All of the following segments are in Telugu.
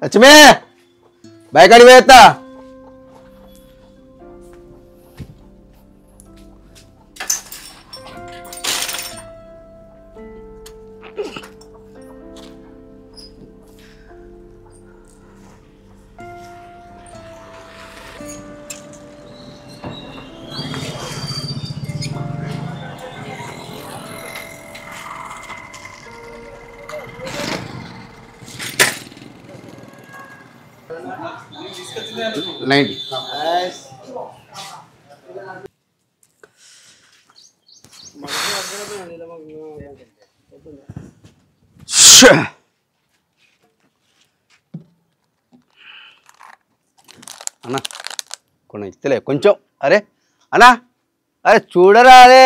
లక్ష్మి బైక్ అడిగి వేస్తా. అన్నా కొన్ని ఇస్తలే కొంచెం. అరే అన్నా అరే చూడరా అరే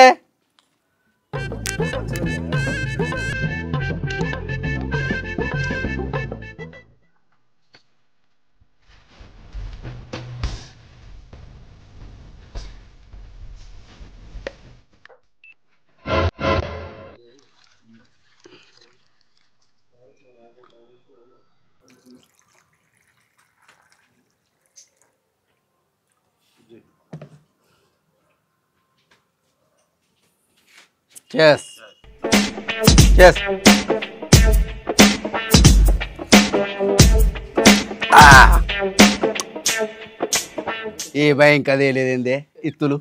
Yes. Yes. ఏ భయం కదే లేదేందే ఇత్తులు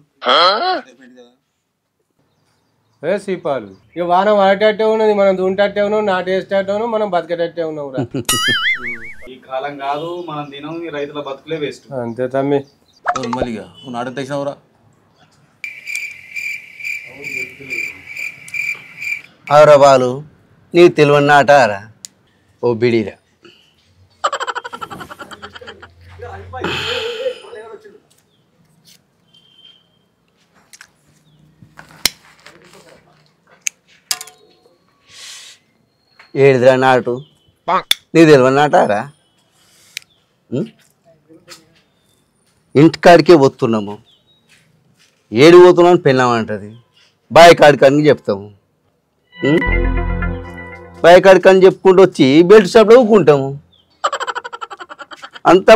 సీపాలు ఇక వాన పడేటట్టే ఉన్నది, మనం దుంటట్టే ఉన్నాం, నాటేసేటట్టే ఉన్నాం, మనం బతికేటట్టే ఉన్నాం. ఈ కాలం కాదు మనం తినం, రైతుల బతుకులే వేస్ట్. అంతే తమ్మి. మళ్ళీగా నాట తెచ్చినవురా. అవరా బాలు నీకు తెలియని నాటారా ఓ బిడీరా. ఏడిదిరా నాటు నీకు తెలియని నాటారా. ఇంటికాడికే పోతున్నాము, ఏడు పోతున్నాను పెళ్ళామంటది, బాయ్ కాడికి అని చెప్తాము. బాయ్ కాడికి అని చెప్పుకుంటూ వచ్చి బెల్ట్ షాప్లో ఊకుంటాము. అంతా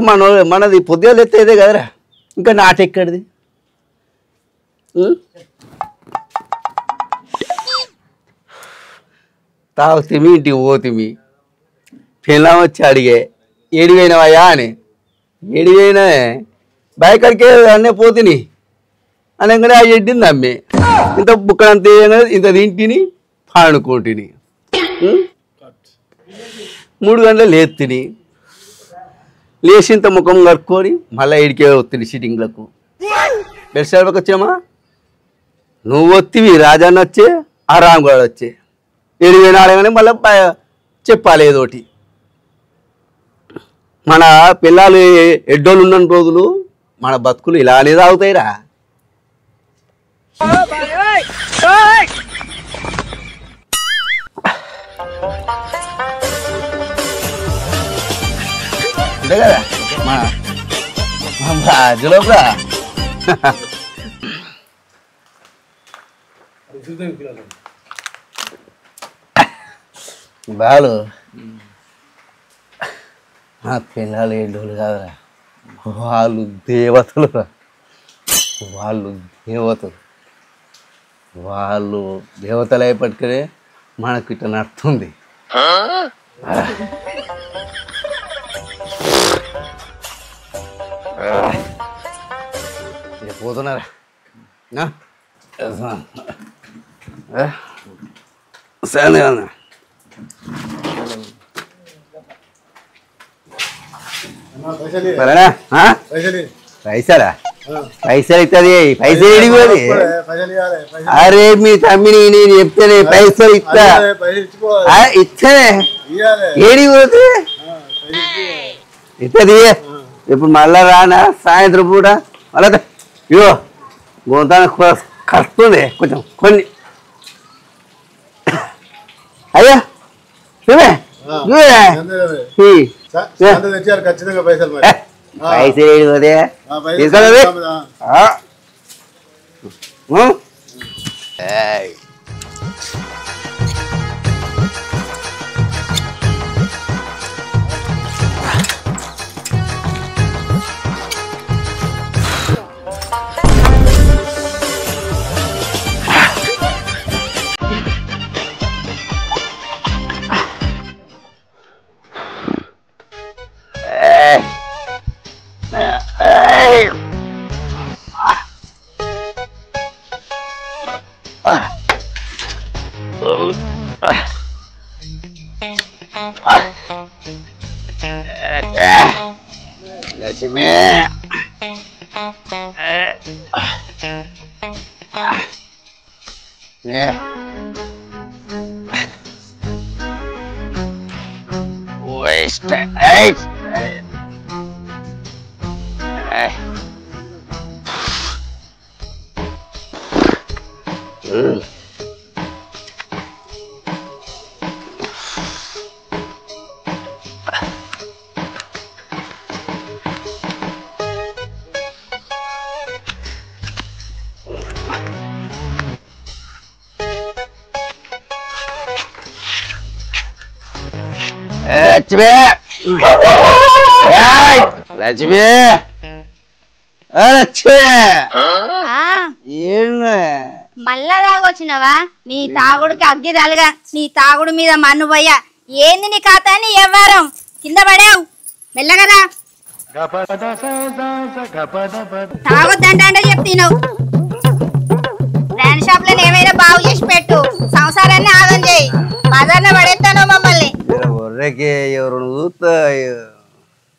మనది పొద్దుగా ఎత్తేదే కదరా, ఇంకా నాటెక్కడిది. తాగుతిమి ఇంటికి పోతిమి, పెళ్ళాం వచ్చి అడిగే ఏడిపోయినావయ్యా అని. ఏడిపోయినా బాయ్ కాడికే అన్నే పోతిని అనగానే ఆ ఎడ్డింది అమ్మే. ఇంత బుక్కడంత ఇంత తింటిని పాడుకోటిని. 3 గంటలు లేత్తిని, లేచి ఇంత ముఖం కట్టుకొని మళ్ళీ ఇడికే వస్తుంది సిట్టింగ్లకు. బెడ్షాట్కి వచ్చామా నువ్వు వత్తివి, రాజాన్ని వచ్చే ఆ రామ్గాడు వచ్చే ఏడిపోయినా అడగానే మళ్ళీ చెప్పాలి ఏదోటి. మన పిల్లలు ఎడ్డోళ్ళు ఉన్న రోజులు మన బతుకులు ఇలానే తాగుతాయిరా. అంతే కదా మా రాజులోపురా. బాలు మా పిల్లలు ఏంటోళ్ళు కాదురా, వాళ్ళు దేవతలు రా. వాళ్ళు దేవతలు, వాళ్ళు దేవతలు అయిపట్టుకునే మనకు ఇట్లా నడుతుంది. పోతున్నారా సరే సరేనా. పైసలా పైసలు ఇస్తుంది, పైసలు ఏడిపోది. అరే మీ తమ్మిని నేను చెప్తానే పైసలు ఇస్తా, ఇస్తానే ఏడిపోతే ఇస్తుంది. ఇప్పుడు మళ్ళా రానా సాయంత్రం పూట మళ్ళా ఇగో గోతానికి కడుతుంది కొంచెం కొన్ని. అయ్యా చూవే ఖచ్చితంగా పైసలు పైసలు ఏడిపోతే తీసుకోలేదు. లక్ష్మి లక్ష్మి లక్ష్మి లక్ష్మి మళ్ళా తాగొచ్చినవా? నీ తాగుడికి అగ్గి తలగా, నీ తాగుడు మీద మన్ను పోయా. ఏంది నీ కథ అని ఎవ్వరం కింద పడావు. మెల్లగదా తాగొద్దంటే చెప్తున్నావు. బ్రాండ్ షాప్ లో ఏమైనా బాగు చేసి పెట్టు, సంసారాన్ని ఆగం చేయి. బజార్న పడేస్తాను మమ్మల్ని.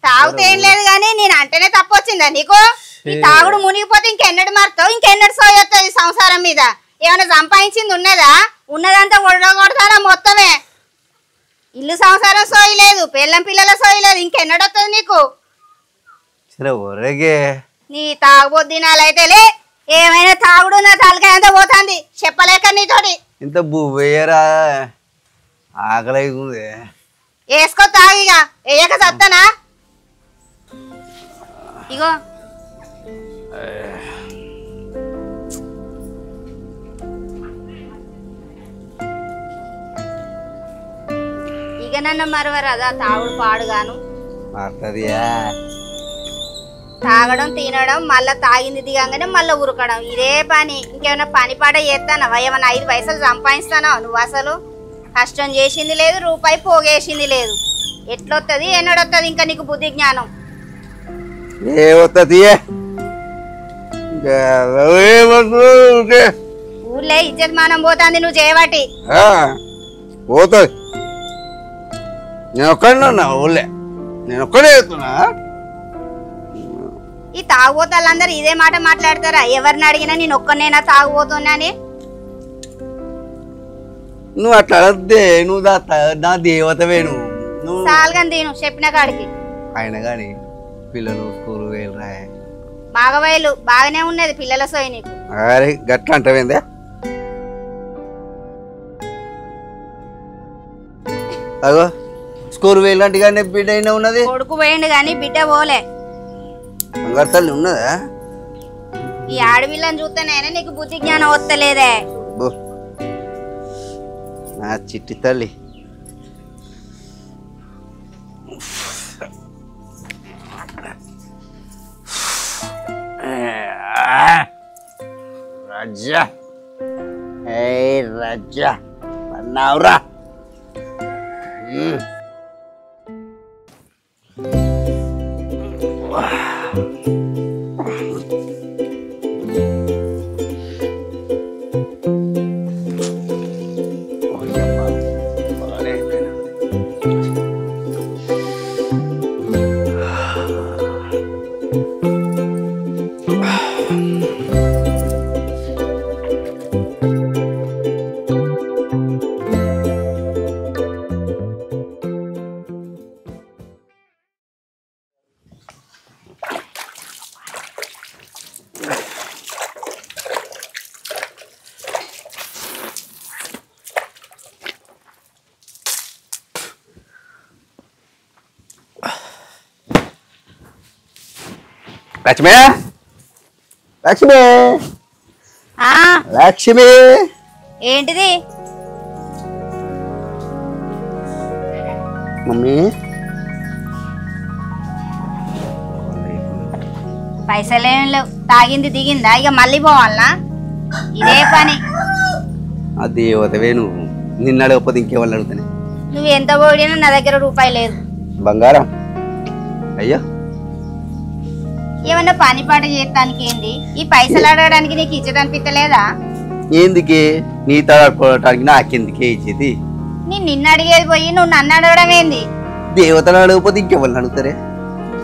తాగుతే ఏం లేదు గాని నేను అంటేనే తప్పు వచ్చిందా నీకు? నీ తాగుడు మునిగిపోతే ఇంకెన్నడు మారుతావు, ఇంకెన్నడు సోయొస్తుంది సంసారం మీద. ఏమైనా సంపాదించింది ఉన్నదా? ఉన్నదంతా కొడతారా మొత్తమే. ఇల్లు సంసారం సోయలేదు, పిల్లం పిల్లల సోయలేదు, ఇంకెన్నడు వస్తుంది నీకు? నీ తాగుబోద్దినాలైతేలే ఏమైనా తాగుడు నా తలకాయ అంతా పోతుంది చెప్పలేక నీతోటి. ఇంత బువ్వేయరా ఆకలి వేసుకో తాగిగా, వేయక చస్తానా? ఇగో ఇక నన్ను మరవరాదా తాగుడు పాడుగాను. తాగడం తినడం మళ్ళా తాగింది దిగంగానే మళ్ళా ఉరకడం ఇదే పని. ఇంకేమైనా పని పాట చేస్తానా? ఏమైనా 5 పైసలు సంపాదిస్తానా నువ్వు? అసలు కష్టం చేసింది లేదు, రూపాయి పోగేసింది లేదు. ఎట్లొస్తుంది ఎన్నడొస్తుంది ఇంకా నీకు బుద్ధి జ్ఞానం? ఊర్లే ఇజ్జత్ మానం పోతుంది నువ్వు చేయబట్టి. పోతుంది. నేను ఒక్కడున్నా ఊళ్ళే, నేను ఒక్కడే చెప్తున్నా. ఈ తాగుబోతాళ్ళందరూ ఇదే మాట మాట్లాడతారా? ఎవరిని అడిగినా నేను ఒక్కనేనా తాగుబోతున్నా అని? నువ్వు అట్లా అడద్దే, నువ్వు నా దేవతవే. నువ్వు సాల్గా నేను చెప్పిన కాడికి. ఆయన గాని పిల్లలు స్కూల్ వెళ్ళరా? బాగా వైలు బాగానే ఉన్నది పిల్లల సోయి నీకు. అరే గట్లా అంటావేందే? అగో స్కూల్ వెళ్ళంటే కానీ బిడ్డ అయినా ఉన్నది. కొడుకు పోయిండు కానీ బిడ్డ పోలే. బంగారు తల్లి ఉన్నదా? ఈ ఆడపిల్లని చూస్తేనైనా నీకు బుద్ధి జ్ఞానం వస్తలేదే. నా చిట్టి తల్లి. రాజా రాజా అన్నావురా. లక్ష్మి లక్ష్మి లక్ష్మి ఏంటిది? మమ్మీ పైసలేం లేవు, తాగింది దిగిందా ఇక మళ్ళీ పోవాలనా? ఇదే పని. ఆ దేవతవే నువ్వు. నిన్న అడగకపోతే ఇంకేవాళ్ళు అడుగుతానే. నువ్వు ఎంత పోడినా నా దగ్గర రూపాయి లేదు. బంగారం అయ్యా ఏమన్నా పని పాట చేస్తానికి ఏంది? ఈ పైసలు అడగడానికి నీకు ఇచ్చదనిపించలేదా? ఎందుకే నీ తడపడానికి నాకెందుకే ఇచ్చేది నేను నిన్ను అడిగేది పోయి నువ్వు నన్ను అడగడం ఏంది? దేవతలు అడగపోతే ఇంకెవరిని అడుగుతారే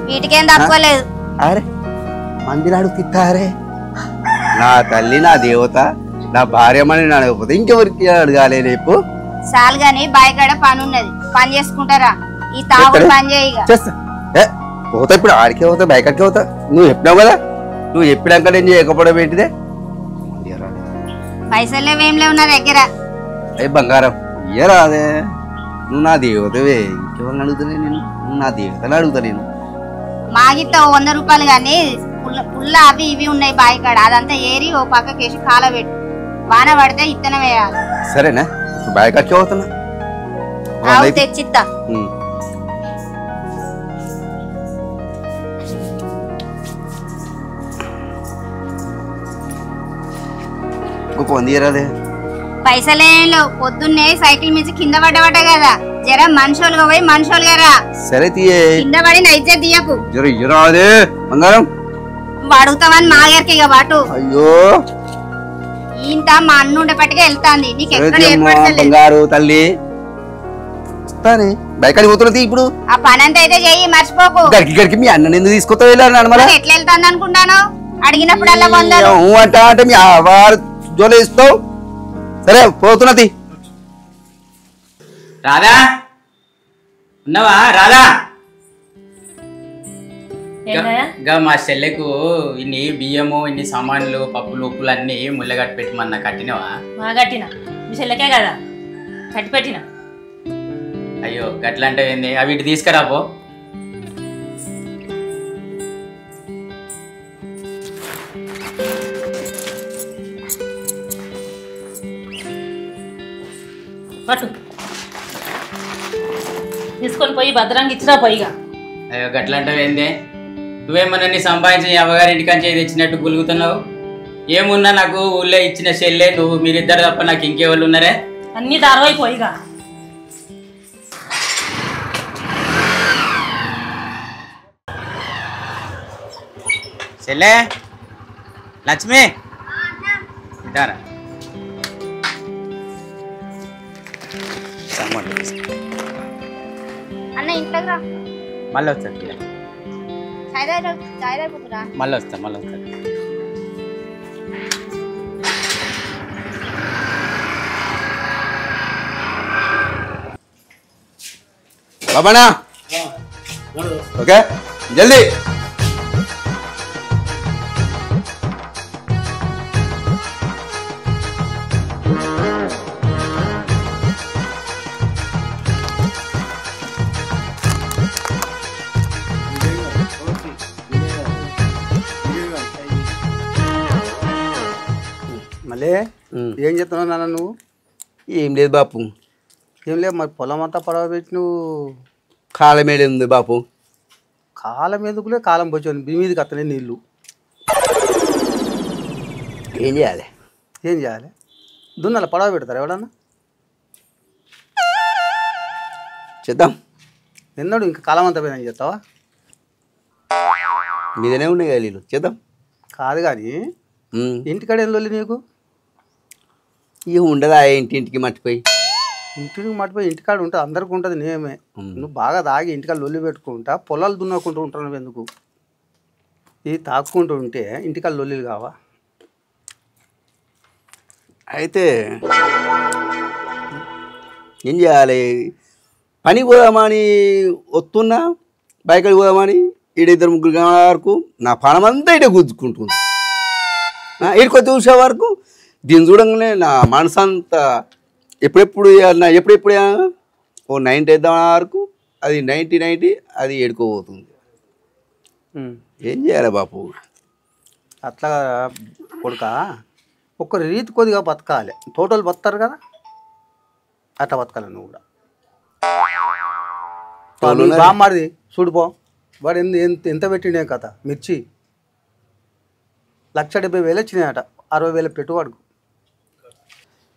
వీటికేం తక్కువలేదు. అరే మందిని అడుగుతారే నా తల్లి నా దేవత నా భార్యమని నేను అడగకపోతే ఇంకెవరికి అడగాలి రేపు చాలు గాని బాయికాడ పని ఉన్నది, పని చేసుకుంటారా? ఈ తాగుడు పని చేయిగా చేస్తా పోతా ఇప్పుడు ఆడికే పోతా బయకడికే పోతా నువ్వు చెప్పినావు కదా నువ్వు చెప్పినాక నేను చేయకపోవడం ఏంటిదే పైసలు లేవేం లేవు నా దగ్గర. అయ్యి బంగారం ఇయ్యరా అదే నువ్వు నా దేవతవే ఇంకెవరిని అడుగుతానే నేను నువ్వు నా దేవతని అడుగుతా నేను మాగిత్త 100 రూపాయలు గాని పుల్ల అవి ఇవి ఉన్నాయి బాయికాడ, అదంతా ఏరి ఓ పక్కకేసి కాలబెట్టు, వాన పడితే ఇత్తనం వేయాలి. సరేనా ఇప్పుడు బయకడికే పోతున్నా తెచ్చిత్తా. పొందిరాదే పైసలేం లేవు, పొద్దున్నే సైకిల్ మీద కింద పడ్డవట కదా, జర మనుషులుగా పోయి మనుషులుగా రా. సరే తీయే కింద పడి నైజే తీయకు. జర ఇయ్యరాదే బంగారం నువ్వు అడుగుతావని మా గారికి ఇక పాటు. అయ్యో ఇంత మా అన్న ఉండేపట్టుగా వెళ్తాంది, నీకు ఎక్కడ బంగారు తల్లి వస్తానే బయకడికి పోతున్నది ఇప్పుడు ఆ పని అంతా అయితే చెయ్యి, మర్చిపోకు. గడికి మీ అన్న ఎందుకు తీసుకొస్తా వెళ్ళాను మరి ఎట్లా వెళ్తాంది అనుకుంటాను? అడిగినప్పుడల్లా పొందాను అంటే మీ వారు జోలు ఇస్తావు. సరే పోతున్నది. రాధా ఉన్నావా? రాధా మా చెల్లెకు ఇన్ని బియ్యము ఇన్ని సామాన్లు పప్పులు ఉప్పులు అన్ని ముళ్ళగట్టు పెట్టమన్నా కట్టినవా? కట్టిన మీ చెల్లెకే కదా కట్టి పెట్టిన. అయ్యో గట్లా అంటే ఏంది, అవి ఇటు తీసుకురాపో. పట్టు తీసుకొని పోయి భద్రంగా ఇచ్చిరా పోయిగా. అయ్యో గట్లా అంటే ఏంది, నువ్వేమన్నా నీ సంపాదించి అవ్వగారి ఇంటికాంచి ఏది తెచ్చినట్టు గులుగుతున్నావు? ఏమున్నా నాకు ఊళ్ళో ఇచ్చిన చెల్లె నువ్వు, మీరిద్దరు తప్ప నాకు ఇంకెవరు ఉన్నారే? అన్ని దారవై పోయిగా. చెల్లె లక్ష్మి ఇదారా అన్న ఇంట్లోకి రా. మళ్ళీ వస్తా మళ్ళీ వస్తా. బాబానా ఓకే జల్దీ. మళ్ళీ ఏం చెప్తున్నావు నాన్న నువ్వు? ఏం లేదు బాపు, ఏం లేదు మరి పొలం అంతా పడవ పెట్టి నువ్వు కాలమేడే ఉంది బాపు. కాలం ఎందుకులే, కాలం పోయి మీ మీదకి అత్తనే నీళ్ళు. ఏం చేయాలి? ఏం చేయాలి? దున్నాల పడవ పెడతారు ఎవడన్నా? చేద్దాం. ఎన్నడు ఇంకా కాలం అంతా పోయినా చెప్తావా? మీదనే ఉన్నాయి కదా నీళ్ళు, చేద్దాం. కాదు కానీ ఇంటికాడ ఏం లొల్లి నీకు? ఇక ఉండదా ఇంటింటికి మర్చిపోయి? ఇంటికి మట్టిపోయి ఇంటికాడ ఉంటుంది, అందరికి ఉంటుంది నేమే. నువ్వు బాగా తాగి ఇంటికాడ లొల్లి పెట్టుకుంటా పొలాలు దున్నకుంటూ ఉంటావు ఎందుకు? ఇది తాక్కుంటూ ఉంటే ఇంటికాడ లొల్లిలు కావా? అయితే ఏం చేయాలి? పని పోదామని వస్తున్నా, బయటకి పోదామని ఈడిద్దరు ముగ్గురు వరకు నా పనం అంతా ఇటే గుద్దుకుంటుంది. ఇక్కడికి చూసే వరకు దీన్ని చూడంగానే నా మనసు అంతా ఎప్పుడెప్పుడు ఓ 90 వేద్దాం వరకు అది 90 అది ఏడుకోబోతుంది. ఏం చేయాలి బాపు? అట్లా కొడుక ఒక రీతి కొద్దిగా బతకాలి, టోటల్ బతుకుతారు కదా అట్లా బతకాలి నువ్వు కూడా. బామ్మది చూడిపో, వాడు ఎంత పెట్టిండే కథ మిర్చి 1,70,000 వచ్చినాయట, 60,000 పెట్టువాడుకు.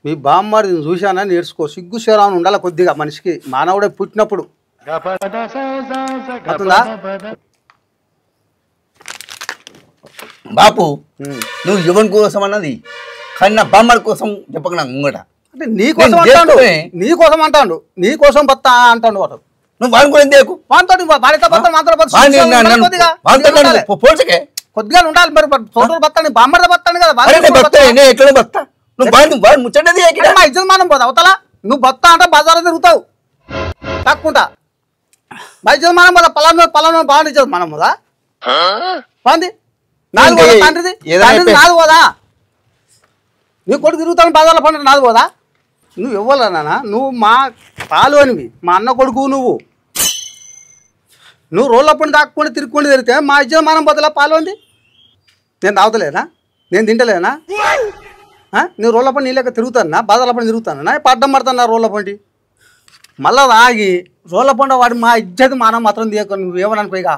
మీ బామ్మది చూశానా నేర్చుకో, సిగ్గు శరాన్ని ఉండాలి కొద్దిగా మనిషికి, మానవుడే పుట్టినప్పుడు. బాపు నువ్వు యువన్ కోసం అన్నది కన్నా బామ్మడి కోసం చెప్పక నాకు ముంగట అంటే నీకోసం నేను అంటాడు చేస్తూనే. నీకోసం అంటాడు నీకోసం బతా అంటాడు వాడు నువ్వు వాడిని కూడా ఎందుకు వాంతో భార్యతో భర్త మాత్రం పోల్చకే కొద్దిగా ఉండాలి మరి సోదరు బతాడు బామ్మడితో బతాడు కదా అరే నేను వాడి బతా నేను ఎట్లా బతా నువ్వు వాడు ముచ్చటది మా ఇజ్జత్ మానం పోదు అవతల నువ్వు బతా అంటే బజార్లో తిరుగుతావు తక్కుంటా మా ఇజ్జత్ మానం పోదా పలానా బాగా ఇజ్జత్ మానం పోదా బాగుంది నాది పోదా తండ్రిది తండ్రిది నాది పోదా నీ కొడుకు తిరుగుతాను బజార్లో పండుగ నాది పోదా నువ్వు ఇవ్వాలా నాన్న నువ్వు మా పాలు అనివి మా అన్న కొడుకు నువ్వు రోళ్ళప్పుడు దాక్కుండా తిరుగుకుండా తిరిగితే మా ఇజ్జత్ మానం పోతలా పాలు అంది నేను తాగుతలేనా నేను తింటలేనా నేను రోళ్ళ పండి నీళ్ళక తిరుగుతానా బాధల పండి తిరుగుతానా పడ్డం పడతాను రోళ్ళ పండి మళ్ళా తాగి రోళ్ళ పండు వాడు మా ఇజ్జత్ మానం మాత్రం తీయక నువ్వేమని పైగా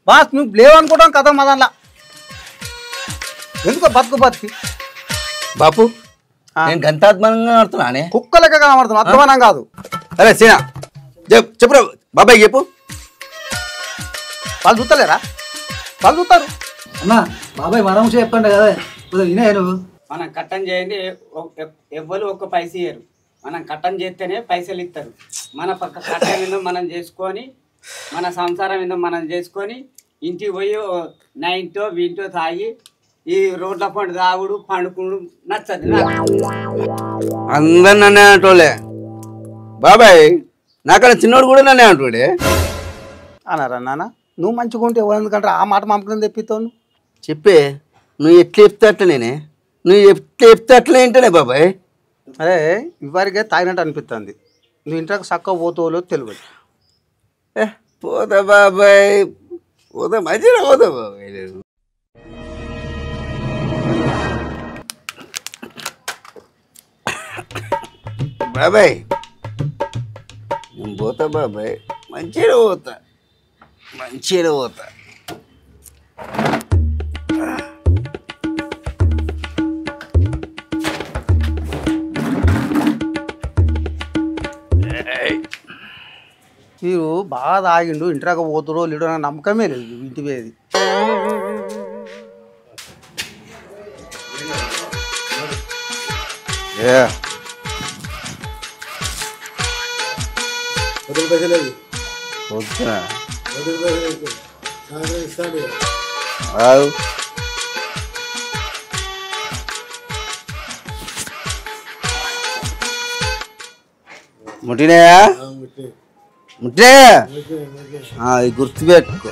బాస్ నువ్వు లేవనుకోవడం కథ మదన్లా ఎందుకో బతుకి బాపు నేను గంతాత్మకంగా ఆడుతున్నానే కుక్క లెక్క కనబడుతున్నావు అర్థమానం కాదు అరే సీనా చెప్పురా బాబాయ్ చెప్పు వాళ్ళు చూస్తలేరా వాళ్ళు చూస్తారు అన్నా బాబాయ్ మనం చెప్పండి కదా వినే నువ్వు మనం కట్టం చేయండి ఎవ్వరు ఒక్క పైస ఇయ్యరు మనం కట్టం చేస్తేనే పైసలు ఇస్తారు మన పక్క కట్టం ఏందో మనం చేసుకొని మన సంసారం ఏందో మనం చేసుకొని ఇంటికి పోయి నైన్టో వీంటో తాగి ఈ రోడ్ల పండు తాగుడు పండుకుడు నచ్చదు అందరు నన్నే అంటోలే బాబాయ్ నాకన్నా చిన్నోడు కూడా నన్నే అంటుడే అన్నారా నాన్న నువ్వు మంచిగా ఉంటే ఎందుకంటే ఆ మాట మామకుని తెప్పిస్తావు చెప్పే నువ్వు ఎట్లా చెప్తే అట్లా నేనే నువ్వు ఎట్లా చెప్తే అట్లా ఏంటనే బాబాయ్ అరే ఇవరికే తాగినట్టు అనిపిస్తుంది నువ్వు ఇంట్లోకి చక్కగా పోతావులో తెలియదు పోతా బాబాయ్ పోతా మంచిగా పోతా బాబాయ్ నేను బాబాయ్ నేను పోతా బాబాయ్ మంచిగా పోతా మీరు బాగా తాగిండు ఇంటిరాక పోతురో లేడో నాకు నమ్మకమే లేదు ఇంటి వేది ముట్టినాయా ముట్టే అది గుర్తుపెట్టుకో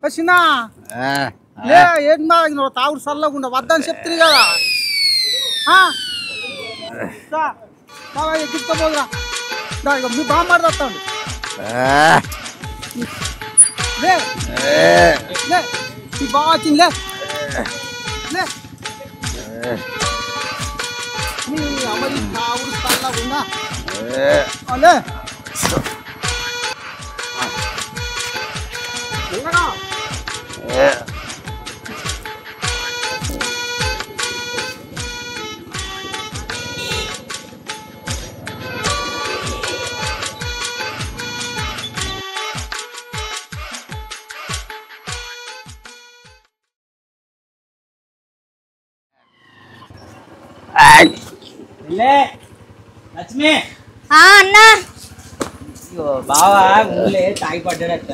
చిన్న ఏంటి మా తాగుడు చల్లకుండా వద్దని చెప్తుంది కదా ఎక్కించుకోపోదురా మీ బామ్మాడు వస్తాడు మీ బాగా వచ్చింది మీ అమ్మది తాగుడు చల్లకుండా అలే లక్ష్మి అన్నా బావా ఊళ్ళే తాగి పడ్డాడట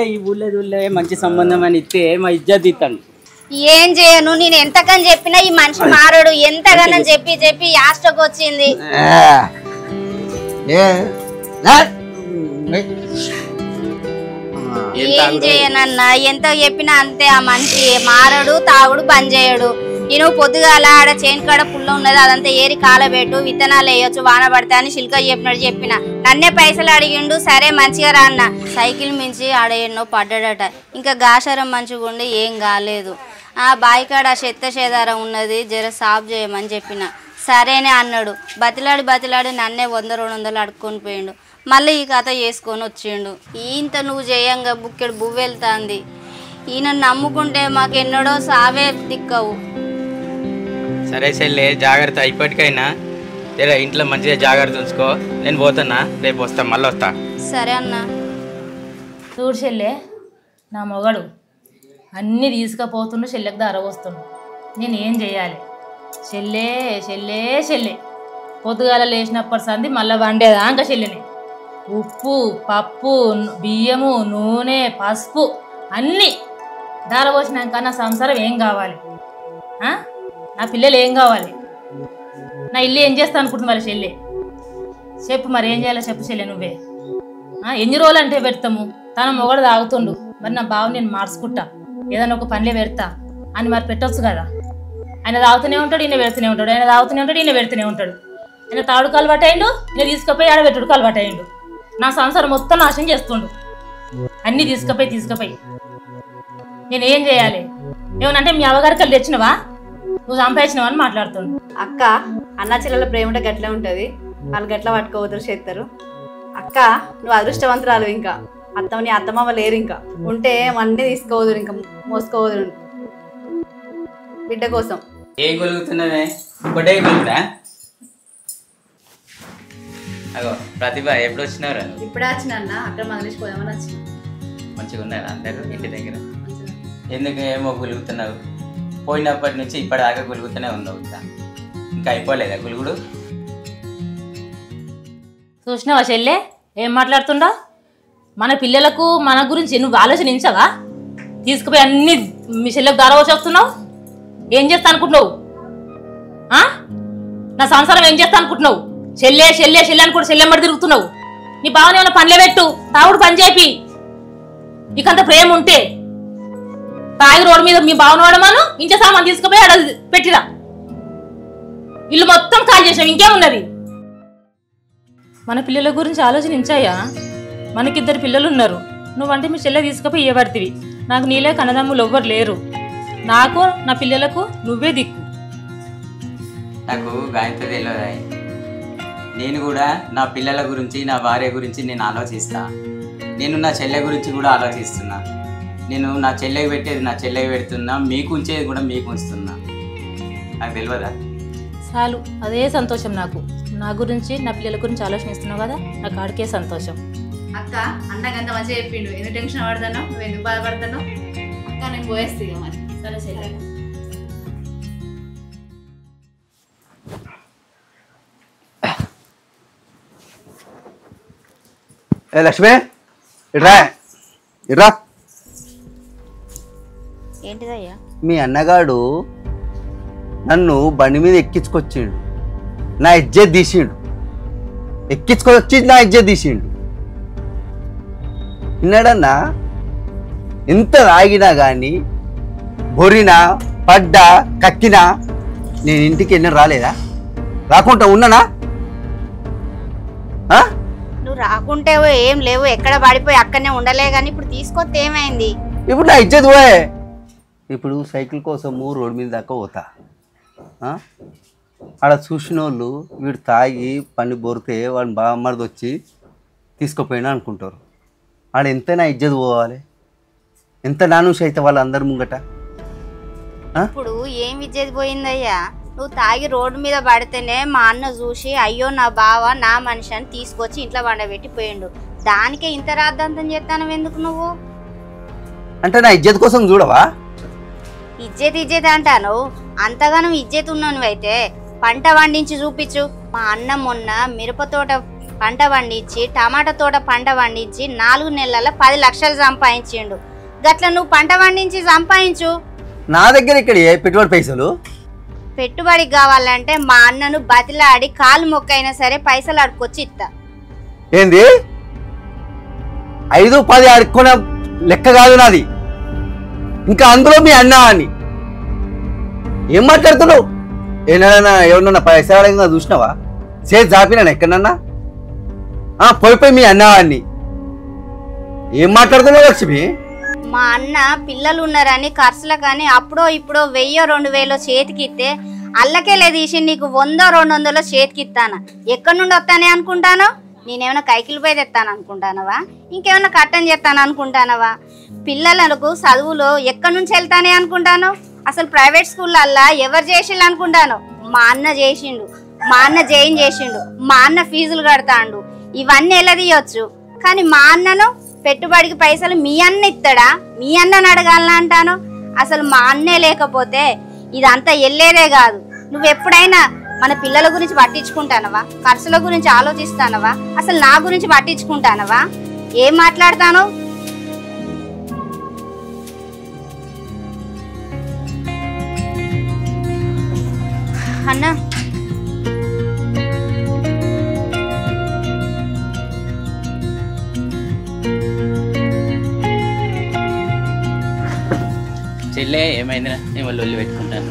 ఈ ఊళ్ళే మంచి సంబంధం అని ఇస్తే మా ఇజ్జత్ ఇస్తాను ఏం చేయను నేను ఎంతకని చెప్పినా ఈ మనిషి మారాడు ఎంతగానో చెప్పి యాస్టకు వచ్చింది ఏం చేయనన్నా ఎంత చెప్పినా అంతే ఆ మనిషి మారడు తాగుడు బంద్ చేయడు నేను పొద్దుగాల ఆడ చేను కాడ పుల్ల ఉన్నది అదంతా ఏరి కాలబెట్టు విత్తనాలు వేయొచ్చు వాన పడతా అని శిల్క చెప్పినట్టు చెప్పిన నన్నే పైసలు అడిగిండు సరే మంచిగా రా అన్న సైకిల్ మించి ఆడ ఎన్నో పడ్డాడట ఇంకా గాషారం మంచిగా ఉండి ఏం కాలేదు ఆ బావి కాడ చెత్త చేదారం ఉన్నది జర సాఫ్ చేయమని చెప్పిన సరేనే అన్నాడు బతిలాడి నన్నే 100-200 అడుక్కొని పోయిండు మళ్ళీ ఈ కథ చేసుకొని వచ్చిండు ఇంత నువ్వు చేయంగా బుక్కెడు బువ్వెళ్తాంది ఈయన నమ్ముకుంటే మాకెన్నడో సావే దిక్కవు సరే చెల్లె జాగ్రత్త ఇప్పటికైనా లేదా ఇంట్లో మంచిగా జాగ్రత్త ఉంచుకో నేను పోతున్నా రేపు వస్తా మళ్ళీ వస్తా సరే అన్న చూడు చెల్లె నా మొగడు అన్నీ తీసుకుపోతుండు చెల్లెకి దార వస్తుండు నేను ఏం చేయాలి చెల్లె చెల్లె చెల్లె పొద్దుగాల లేచినప్పటి సంది మళ్ళీ వండేదా ఇంకా చెల్లెని ఉప్పు పప్పు బియ్యము నూనె పసుపు అన్నీ దార పోసినాక నా సంసారం ఏం కావాలి నా పిల్లలు ఏం కావాలి నా ఇల్లు ఏం చేస్తా అనుకుంటుంది వాళ్ళ చెల్లె చెప్పు మరి ఏం చేయాలో చెప్పు చెల్లె నువ్వే ఎన్ని రోజులు అంటే పెడతాము తన మొగడు తాగుతుండు మరి నా బావ నేను మార్చుకుంటా ఏదైనా ఒక పనిలే పెడతా అని మరి పెట్టొచ్చు కదా ఆయన తాగుతూనే ఉంటాడు ఈయన పెడుతూనే ఉంటాడు ఆయన తాగుతూనే ఉంటాడు ఈయన పెడుతూనే ఉంటాడు ఆయన తాడుకు అలవాటు అయ్యిండు నేను తీసుకుపోయి ఆడబెట్టుడుకు అలవాటు అయ్యిండు నా సంసారం మొత్తం నాశనం చేస్తుండు అన్నీ తీసుకుపోయి నేను ఏం చేయాలి ఏమనంటే మీ అవగారికి తెచ్చినవా నువ్వు సంపాదించినవా అని మాట్లాడుతుండు అక్క అన్న చెల్లెల ప్రేమ ఉంటే గట్లే ఉంటుంది వాళ్ళు గట్ల పట్టుకోవద్దు చేస్తారు అక్క నువ్వు అదృష్టవంతురాలు ఇంకా నీ అత్తమ్మ లేరు ఇంకా ఉంటే అన్నీ తీసుకోవద్దు ఇంకా మోసుకోవద్దు బిడ్డ కోసం ఏం కొలుగుతున్నావే ఒకటే కొలుగుతా అగో ప్రతిభ ఎప్పుడు వచ్చినారు ఇప్పుడే వచ్చిన అన్న అక్కడ మొదలేసిపోదామని వచ్చిన మంచిగా ఉన్నారు అందరూ ఇంటి దగ్గర ఎందుకు ఏమో గులుగుతున్నావు పోయినప్పటి నుంచి ఇప్పటిదాకా గులుగుతూనే ఉన్నావు ఇంకా అయిపోలేదా గులుగుడు చూసినావా చెల్లె ఏం మాట్లాడుతుండో మన పిల్లలకు మన గురించి నువ్వు ఆలోచనించవా తీసుకుపోయి అన్ని మీ చెల్లెకు దారవ చెప్తున్నావు ఏం చేస్తా అనుకుంటున్నావు నా సంసారం ఏం చేస్తా అనుకుంటున్నావు చెల్లె అని కూడా చెల్లెమ్మడి తిరుగుతున్నావు నీ బావని ఏమైనా పనిలే పెట్టు తాగుడు పని చేపి నీకంత ప్రేమ ఉంటే తాగి రోడ్డు మీద మీ బావను వాడమాను ఇంచే సామాన్ తీసుకుపోయి ఆడ పెట్టిరా ఇల్లు మొత్తం కాల్ చేసాం ఇంకేమున్నది మన పిల్లల గురించి ఆలోచనించాయా మనకిద్దరు పిల్లలు ఉన్నారు నువ్వంటే మీ చెల్లె తీసుకుపోయి ఇవ్వబడితివి నాకు నీలే కన్నదమ్ములు ఎవ్వరు లేరు నాకు నా పిల్లలకు నువ్వే దిక్కు నాకు గాయంతో తెలియదా నేను కూడా నా పిల్లల గురించి నా భార్య గురించి నేను ఆలోచిస్తా నేను నా చెల్లె గురించి కూడా ఆలోచిస్తున్నా నేను నా చెల్లెకి పెట్టేది నా చెల్లెకి పెడుతున్నా మీకు ఉంచేది కూడా మీకు ఉంచుతున్నా నాకు తెలియదా చాలు అదే సంతోషం నాకు నా గురించి నా పిల్లల గురించి ఆలోచనిస్తున్నావు కదా నాకు ఆడికే సంతోషం అక్క అన్నకంత మంచిగా చెప్పిండు ఎందుకు టెన్షన్ పడతాను నువ్వు ఎందుకు బాధపడతాను అక్క నేను పోయేస్తా ఇక మరి సరే సరే ఏ లక్ష్మి ఇట్రా ఇట్రా ఏంటిదయ్యా మీ అన్నగాడు నన్ను బండి మీద ఎక్కించుకొచ్చిండు నా ఇజ్జత్ తీసిండు ఎక్కించుకొచ్చి నా ఇజ్జత్ తీసిండు విన్నాడన్నా ఎంత తాగినా కానీ బొరినా పడ్డా కక్కినా నేను ఇంటికి ఎన్న రాలేదా రాకుండా ఉన్నానా నువ్వు రాకుంటే ఏం లేవు ఎక్కడ పడిపోయి అక్కడనే ఉండలే కానీ ఇప్పుడు తీసుకొస్తే ఏమైంది ఇప్పుడు నా ఇజ్జత్ పోయే ఇప్పుడు సైకిల్ కోసము రోడ్డు మీద దాకా పోతా ఆడ చూసిన వాళ్ళు వీడు తాగి పని బొరితే వాడిని బామ్మడిది వచ్చి తీసుకుపోయినా అనుకుంటారు ఆడ ఎంత నా ఇజ్జత్ పోవాలి ఎంత నానుషి అయితే వాళ్ళందరి ముంగట ఇప్పుడు ఏం ఇజ్జత్ పోయిందయ్యా నువ్వు తాగి రోడ్డు మీద పడితేనే మా అన్న చూసి అయ్యో నా బావ నా మనిషి అని తీసుకొచ్చి ఇంట్లో వండబెట్టి పోయిండు దానికే ఇంత రాద్దాంతం చేస్తాను ఎందుకు నువ్వు అంటే నా ఇజ్జత్ కోసం చూడవా ఇజ్జత్ అంటాను అంతగానో ఇజ్జత్ ఉన్నావు అయితే పంట పండించి చూపించు మా అన్న మొన్న మిరప తోట పంట పండించి టమాటా తోట పంట పండించి 4 నెలల 10 లక్షలు సంపాదించిండు గట్ల నువ్వు పంట పండించి సంపాదించు నా దగ్గర ఇక్కడ ఏ పెట్టుబడి పైసలు పెట్టుబడికి కావాలంటే మా అన్నను బతిలాడి కాలు మొక్కైనా సరే పైసలు అడుకొచ్చి ఇస్తా ఏంది 5-10 అడుక్కునే లెక్క కాదు నాది ఇంకా అందులో మీ అన్న అని ఏం మాట్లాడుతున్నావు? ఎవరన్నా పైసా చూసినావా? చేతి జాపినా ఎక్కడన్నా? పోయి మీ అన్నవాడిని ఏం మాట్లాడుతున్నావు లక్ష్మి? మా అన్న పిల్లలు ఉన్నారని ఖర్చుల కానీ అప్పుడో ఇప్పుడో 1000-2000 చేతికి ఇస్తే అల్లకెళ్ళే తీసి నీకు 100-200 చేతికి ఇస్తాను. ఎక్కడి నుండి వస్తానే అనుకుంటాను? నేనేమైనా కైకిలు పోయి తెస్తాను అనుకుంటానవా? ఇంకేమైనా కట్టం చేస్తాను అనుకుంటానవా? పిల్లలకు చదువులో ఎక్కడి నుంచి వెళ్తానే అనుకుంటాను? అసలు ప్రైవేట్ స్కూళ్ళల్లా ఎవరు చేసిండు అనుకుంటాను? మా అన్న చేసిండు, మా అన్న జైన్ చేసిండు, మా అన్న ఫీజులు కడతాండు. ఇవన్నీ ఎలా తీయొచ్చు, కానీ మా అన్నను పెట్టుబడికి పైసలు మీ అన్న ఇస్తాడా? మీ అన్నని అడగాలనా అంటాను. అసలు మా అన్నే లేకపోతే ఇదంతా వెళ్ళేదే కాదు. నువ్వు ఎప్పుడైనా మన పిల్లల గురించి పట్టించుకుంటానవా? ఖర్చుల గురించి ఆలోచిస్తానవా? అసలు నా గురించి పట్టించుకుంటానవా? ఏం మాట్లాడతాను? అన్నా చెల్లె ఏమైందిరా? నేను లొల్లి పెట్టుకుంటాను.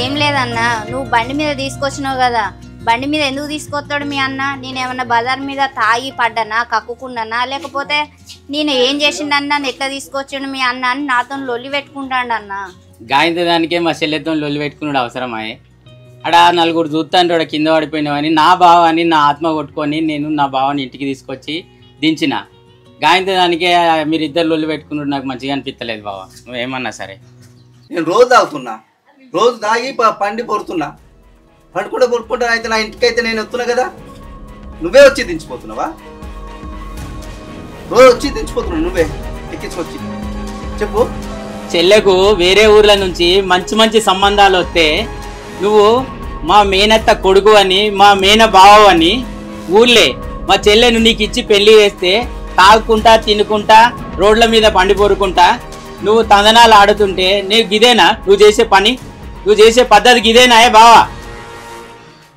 ఏం లేదన్నా, నువ్వు బండి మీద తీసుకొచ్చినావు కదా. బండి మీద ఎందుకు తీసుకొస్తాడు మీ అన్న? నేనేమన్నా బజార్ మీద తాగి పడ్డానా, కక్కుకున్నానా, లేకపోతే నేను ఏం చేసిండన్నా ఎట్లా తీసుకొచ్చాడు మీ అన్న అని నాతో లొల్లి పెట్టుకుంటాడు అన్న. గాయంత దానికే మా చెల్లెతో లొల్లి పెట్టుకున్నాడు అవసరమాయే? అక్కడ నలుగురు చూస్తాంటాడు కింద పడిపోయినావని నా భావాన్ని నా ఆత్మ కొట్టుకొని నేను నా భావాన్ని ఇంటికి తీసుకొచ్చి దించిన. గాయంత దానికే మీరిద్దరు లొల్లి పెట్టుకున్నాడు. నాకు మంచిగా అనిపించలేదు బావా, నువ్వేమన్నా సరే. నేను రోజు తాగుతున్నా, రోజు తాగి పండి పొరుతున్నా, పొరుకుంటా అయితే నా ఇంటికి అయితే నేను వస్తున్నా కదా. నువ్వే వచ్చి దించిపోతున్నావా? రోజు వచ్చి దించిపోతున్నావు నువ్వే ఎక్కించుకొచ్చి. చెప్పు. చెల్లెకు వేరే ఊర్ల నుంచి మంచి మంచి సంబంధాలు వస్తే నువ్వు మా మేనత్త కొడుకు అని మా మేన బావ అని ఊర్లే మా చెల్లెను నీకు ఇచ్చి పెళ్లి చేస్తే తాగుకుంటా తినుకుంటా రోడ్ల మీద పండిపోరుకుంటా నువ్వు తందనాలు ఆడుతుంటే నీకు గిదేనా నువ్వు చేసే పని? నువ్వు చేసే పద్ధతి గిదేనా బావా?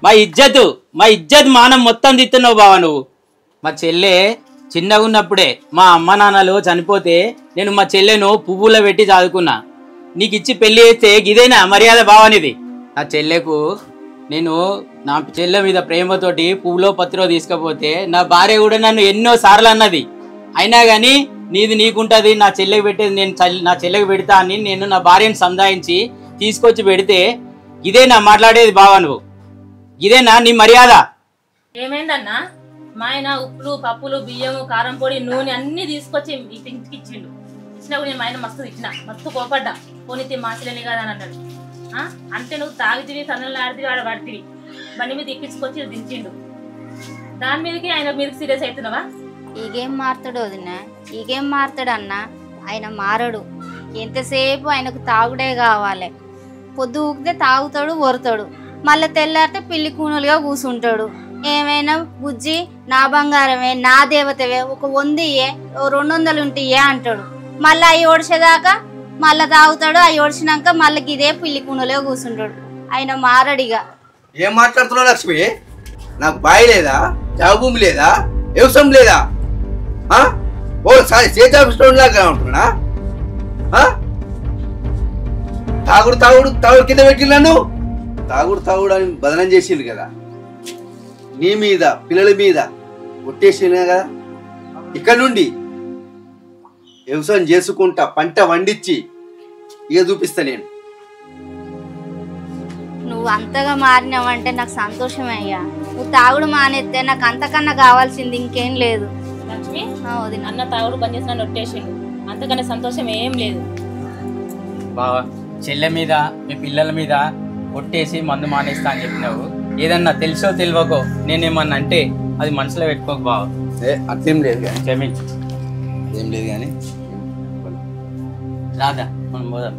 మా ఇజ్జత్ మానం మొత్తం తిత్తున్నావు బావా నువ్వు. మా చెల్లె చిన్నగా ఉన్నప్పుడే మా అమ్మ నాన్నలు చనిపోతే నేను మా చెల్లెను పువ్వులో పెట్టి చదువుకున్నా. నీకు ఇచ్చి పెళ్లి చేస్తే గిదేనా మర్యాద బావనిది? నా చెల్లెకు నేను నా చెల్లె మీద ప్రేమతోటి పువ్వులో పత్రో తీసుకపోతే నా భార్య కూడా నన్ను ఎన్నో సార్లు అన్నది. అయినా కానీ నీది నీకుంటుంది, నా చెల్లెకి పెట్టేది నేను నా చెల్లెకి పెడతా అని నేను నా భార్యను సంధాయించి తీసుకొచ్చి పెడితే ఇదేనా మాట్లాడేది బావా నువ్వు? ఇదేనా నీ మర్యాద? ఏమైందన్నా? మా ఆయన ఉప్పులు పప్పులు బియ్యము కారం పొడి నూనె అన్ని తీసుకొచ్చి ఇంటికి ఇచ్చిండు. ఇచ్చినప్పుడు నేను మా ఆయన మస్తు ఇచ్చిన, మస్తు కోపడ్డా. పోనీతి మాసిలేని కదా అని అన్నాడు. అంటే నువ్వు తాగితివి తనలు ఆడితివి ఆడ పడితివి బండి మీద ఎక్కించుకొచ్చి దించిండు. దాని మీదకి ఆయన మీదకి సీరియస్ అవుతున్నావా? ఈగేం మారుతాడు వదిన, ఈగేం మారుతాడు అన్న. ఆయన మారడు. ఎంతసేపు ఆయనకు తాగుడే కావాలి. పొద్దు ఊకితే తాగుతాడు, వరుతాడు, మళ్ళీ తెల్లారితే పిల్లి కూనులుగా కూసుంటాడు. ఏమైనా బుజ్జి నా బంగారమే నా దేవతవే, ఒక 100 ఇయ్యే, 200 ఉంటియే అంటాడు. మళ్ళీ అవి ఓడిచేదాకా మళ్ళీ తాగుతాడు. అవి ఓడిచినాక మళ్ళీ ఇదే పిల్లి కూనులుగా కూసుంటాడు. ఆయన మారడిగా. ఏం మాట్లాడుతున్నావు లక్ష్మి? నాకు బాయి లేదా, జాబూమి లేదా, వ్యవసాయం లేదా? లాగా ఉంటున్నా? తాగుడు కింద పెట్టినాను. తాగుడు అని బదనం చేసిండు కదా. నీ మీద పిల్లల మీద కొట్టేసిన కదా. ఇక్కడ నుండి వ్యవసాయం చేసుకుంటా పంట వండించి ఇక చూపిస్తా నేను. నువ్వు అంతగా మారినావంటే నాకు సంతోషమే అయ్యా. నువ్వు తాగుడు మానేస్తే నాకు అంతకన్నా కావాల్సింది ఇంకేం లేదు. లక్ష్మి అన్న తాగుడు బంద్ చేసిన నొట్టేసిండు, అంతకన్నా సంతోషం ఏం లేదు. బావా చెల్లె మీద మీ పిల్లల మీద కొట్టేసి మందు మానేస్తా అని చెప్పినావు. ఏదన్నా తెలుసో తెలియకో నేనేమన్నా అంటే అది మనసులో పెట్టుకోకు బావ. అర్థం లేదు కానీ క్షమించు. ఏం లేదు కానీ రాదా మనం పోదాం.